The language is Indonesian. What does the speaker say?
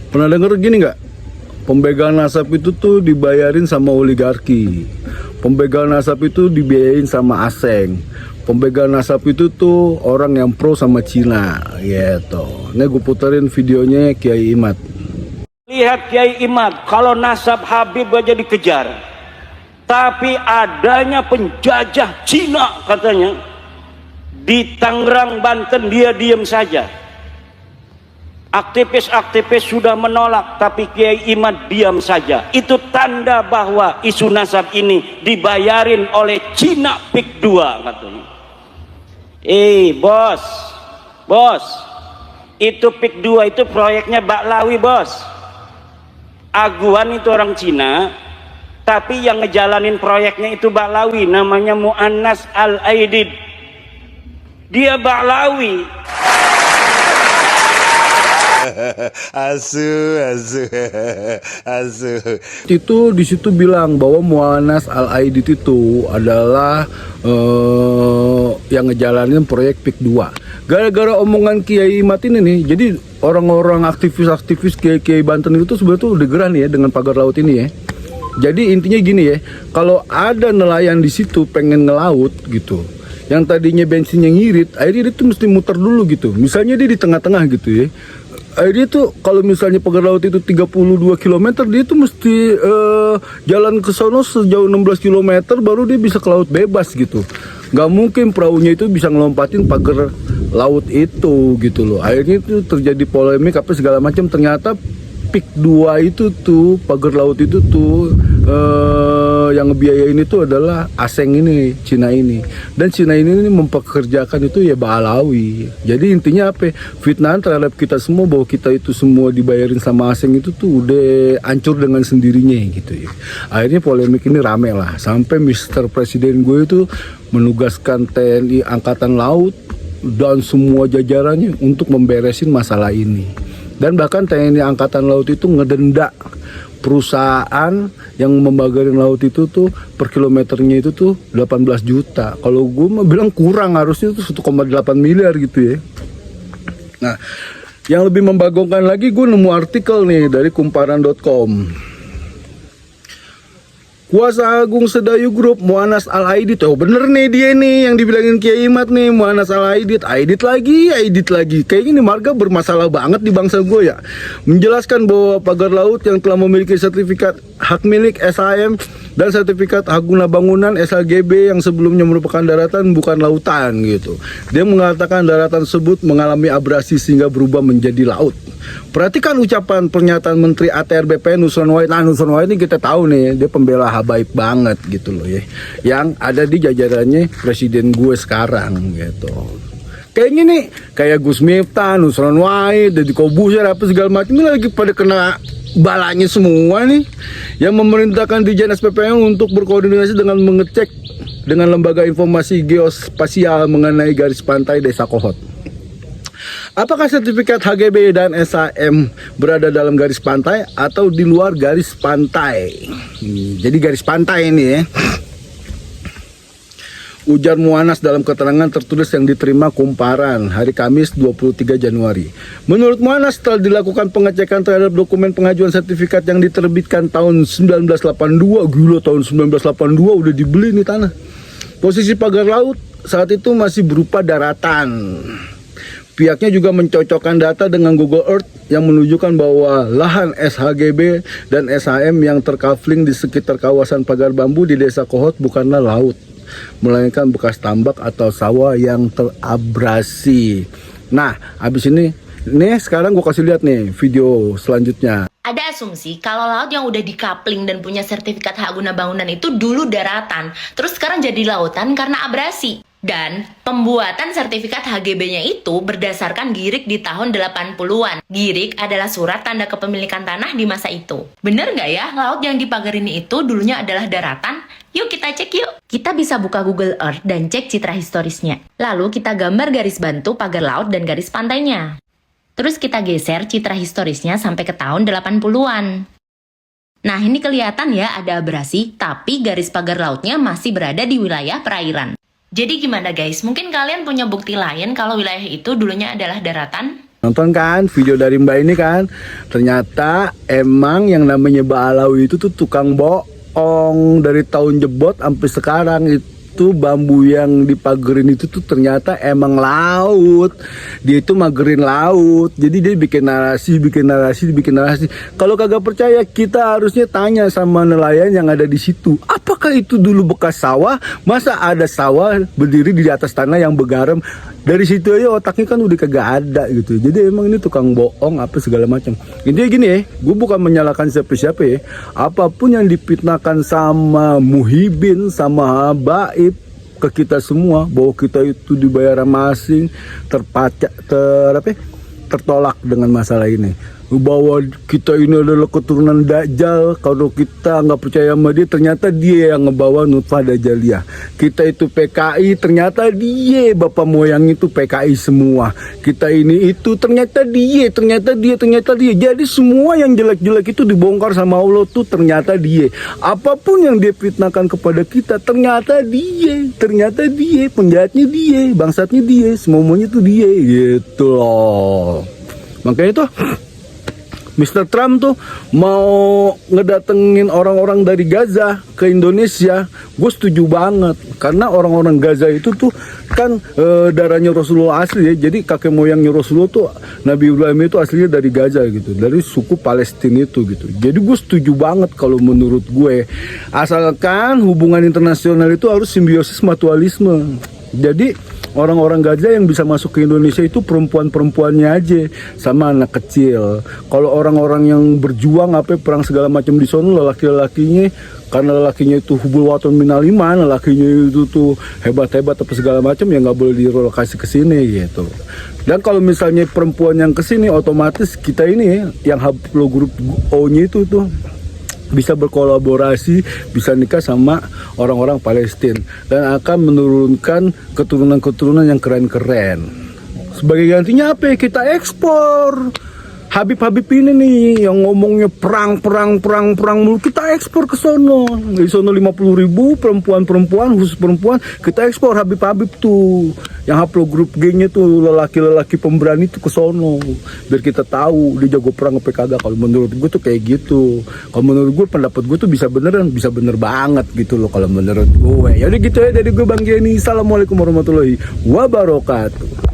Pernah denger gini nggak? Pembegalan nasab itu tuh dibayarin sama oligarki. Pembegalan nasab itu dibiayain sama asing. Pembegalan nasab itu tuh orang yang pro sama Cina gitu. Ini gue puterin videonya Kiai Imad. Lihat Kiai Imad, kalau nasab Habib aja dikejar. Tapi adanya penjajah Cina katanya di Tangerang, Banten, dia diam saja. Aktivis-aktivis sudah menolak, tapi Kiai Imad diam saja. Itu tanda bahwa isu nasab ini dibayarin oleh Cina PIK 2 katanya. Bos, itu PIK 2 itu proyeknya Baklawi, bos. Aguan itu orang Cina, tapi yang ngejalanin proyeknya itu Baklawi, namanya Mu'annas Al-Aidid. Dia Baklawi. Asu. Itu di situ bilang bahwa Mu'annas Al-Aidid itu adalah yang ngejalanin proyek PIK 2. Gara-gara omongan Kiai Imad ini nih, jadi orang-orang aktivis Kiai Banten itu sebenarnya tuh udah gerah nih ya dengan pagar laut ini ya. Jadi intinya gini ya, kalau ada nelayan di situ pengen ngelaut gitu, yang tadinya bensinnya ngirit, akhirnya itu mesti muter dulu gitu. Misalnya dia di tengah-tengah gitu ya. Akhirnya tuh kalau misalnya pagar laut itu 32 km, dia tuh mesti jalan ke sono sejauh 16 km baru dia bisa ke laut bebas gitu. Nggak mungkin perahunya itu bisa ngelompatin pagar laut itu gitu loh. Akhirnya itu terjadi polemik apa segala macam. Ternyata PIK 2 itu tuh, pagar laut itu tuh yang ngebiayain itu adalah asing ini, Cina ini. Dan Cina ini mempekerjakan itu ya Baklawi. Jadi intinya apa? Fitnahan terhadap kita semua bahwa kita itu semua dibayarin sama asing itu tuh udah hancur dengan sendirinya gitu ya. Akhirnya polemik ini rame lah. Sampai Mr. Presiden gue itu menugaskan TNI Angkatan Laut dan semua jajarannya untuk memberesin masalah ini. Dan bahkan TNI Angkatan Laut itu ngedenda perusahaan yang membagarin laut itu tuh per kilometernya itu tuh 18 juta. Kalau gue mah bilang kurang, harusnya tuh 1,8 miliar gitu ya. Nah, yang lebih membagongkan lagi, gue nemu artikel nih dari kumparan.com. Kuasa Agung Sedayu Group Mu'annas Al-Aidid. Oh bener nih dia nih yang dibilangin Kiai Imad nih, Mu'annas Al-Aidid. Aidid lagi. Kayaknya ini marga bermasalah banget di bangsa gue ya. Menjelaskan bahwa pagar laut yang telah memiliki sertifikat hak milik SHM dan sertifikat hak guna bangunan SHGB yang sebelumnya merupakan daratan bukan lautan gitu. Dia mengatakan daratan tersebut mengalami abrasi sehingga berubah menjadi laut. Perhatikan ucapan pernyataan Menteri ATR BPN Nusron Wahid. Nah, Nusron Wahid ini kita tahu nih, dia pembela habaib banget gitu loh ya. Yang ada di jajarannya presiden gue sekarang gitu. Kayaknya nih, kayak Gus Miftah, Nusron Wahid, Deddy Kobusier apa segala macam ini lagi pada kena balanya semua nih. Yang memerintahkan Dijen SPPN untuk berkoordinasi dengan mengecek dengan lembaga informasi geospasial mengenai garis pantai Desa Kohot. Apakah sertifikat HGB dan SHM berada dalam garis pantai atau di luar garis pantai? Jadi garis pantai ini ya. Ujar Mu'annas dalam keterangan tertulis yang diterima Kumparan hari Kamis 23 Januari. Menurut Mu'annas, setelah dilakukan pengecekan terhadap dokumen pengajuan sertifikat yang diterbitkan tahun 1982, gila tahun 1982 udah dibeli nih tanah. Posisi pagar laut saat itu masih berupa daratan. Pihaknya juga mencocokkan data dengan Google Earth yang menunjukkan bahwa lahan SHGB dan SHM yang terkafling di sekitar kawasan pagar bambu di Desa Kohot bukanlah laut, melainkan bekas tambak atau sawah yang terabrasi. Nah, habis ini sekarang gue kasih lihat nih video selanjutnya. Ada asumsi kalau laut yang udah dikapling dan punya sertifikat hak guna bangunan itu dulu daratan, terus sekarang jadi lautan karena abrasi. Dan pembuatan sertifikat HGB-nya itu berdasarkan GIRIK di tahun 80-an. GIRIK adalah surat tanda kepemilikan tanah di masa itu. Bener nggak ya, laut yang dipagarin itu dulunya adalah daratan? Yuk kita cek yuk. Kita bisa buka Google Earth dan cek citra historisnya. Lalu kita gambar garis bantu pagar laut dan garis pantainya. Terus kita geser citra historisnya sampai ke tahun 80-an. Nah ini kelihatan ya ada abrasi, tapi garis pagar lautnya masih berada di wilayah perairan. Jadi gimana guys, mungkin kalian punya bukti lain kalau wilayah itu dulunya adalah daratan? Nonton kan video dari Mbak ini kan, ternyata emang yang namanya Mbak Alawi itu tuh tukang bohong dari tahun jebot sampai sekarang. Itu bambu yang dipagerin itu tuh ternyata emang laut. Dia itu magerin laut. Jadi dia bikin narasi. Kalau kagak percaya, kita harusnya tanya sama nelayan yang ada di situ. Apakah itu dulu bekas sawah? Masa ada sawah berdiri di atas tanah yang bergaram? Dari situ aja otaknya kan udah kagak ada gitu. Jadi emang ini tukang bohong apa segala macam. Intinya gini ya, gue bukan menyalahkan siapa-siapa ya. Apapun yang dipitnahkan sama Muhibin, sama Habaib ke kita semua, bahwa kita itu dibayar sama asing, tertolak dengan masalah ini. Bahwa kita ini adalah keturunan Dajjal. Kalau kita nggak percaya sama dia, ternyata dia yang ngebawa Nutfah Dajjaliyah. Kita itu PKI, ternyata dia bapak moyang itu PKI semua. Kita ini itu ternyata dia. Jadi semua yang jelek-jelek itu dibongkar sama Allah tuh ternyata dia. Apapun yang dia fitnahkan kepada kita, ternyata dia penjahatnya dia, bangsatnya dia, semuanya tuh dia gitu loh. Makanya tuh Mr. Trump tuh mau ngedatengin orang-orang dari Gaza ke Indonesia. Gue setuju banget, karena orang-orang Gaza itu tuh kan darahnya Rasulullah asli ya. Jadi kakek moyangnya Rasulullah tuh, Nabi Ibrahim itu aslinya dari Gaza gitu, dari suku Palestina itu gitu. Jadi gue setuju banget kalau menurut gue, asalkan hubungan internasional itu harus simbiosis mutualisme. Jadi orang-orang Gaza yang bisa masuk ke Indonesia itu perempuan-perempuannya aja sama anak kecil. Kalau orang-orang yang berjuang perang segala macam di sono, lelaki-lelakinya, karena lelakinya itu hubul waton minal iman, lelakinya itu tuh hebat-hebat apa segala macam, ya nggak boleh direlokasi ke sini gitu. Dan kalau misalnya perempuan yang ke sini, otomatis kita ini yang haplogrup O-nya itu tuh bisa berkolaborasi, bisa nikah sama orang-orang Palestina dan akan menurunkan keturunan-keturunan yang keren-keren. Sebagai gantinya apa? Kita ekspor. Habib-habib ini nih yang ngomongnya perang mulu, kita ekspor ke sono. Di sono 50.000 perempuan, khusus perempuan, kita ekspor Habib-habib tuh. Yang haplogrup G-nya tuh lelaki-lelaki pemberani tuh ke sono. Biar kita tahu dia jago perang apa kagak. Kalau menurut gue tuh kayak gitu. Kalau menurut gue, pendapat gue tuh bisa bener banget gitu loh kalau menurut gue. Ya udah gitu ya dari gue Bang Jenny. Assalamualaikum warahmatullahi wabarakatuh.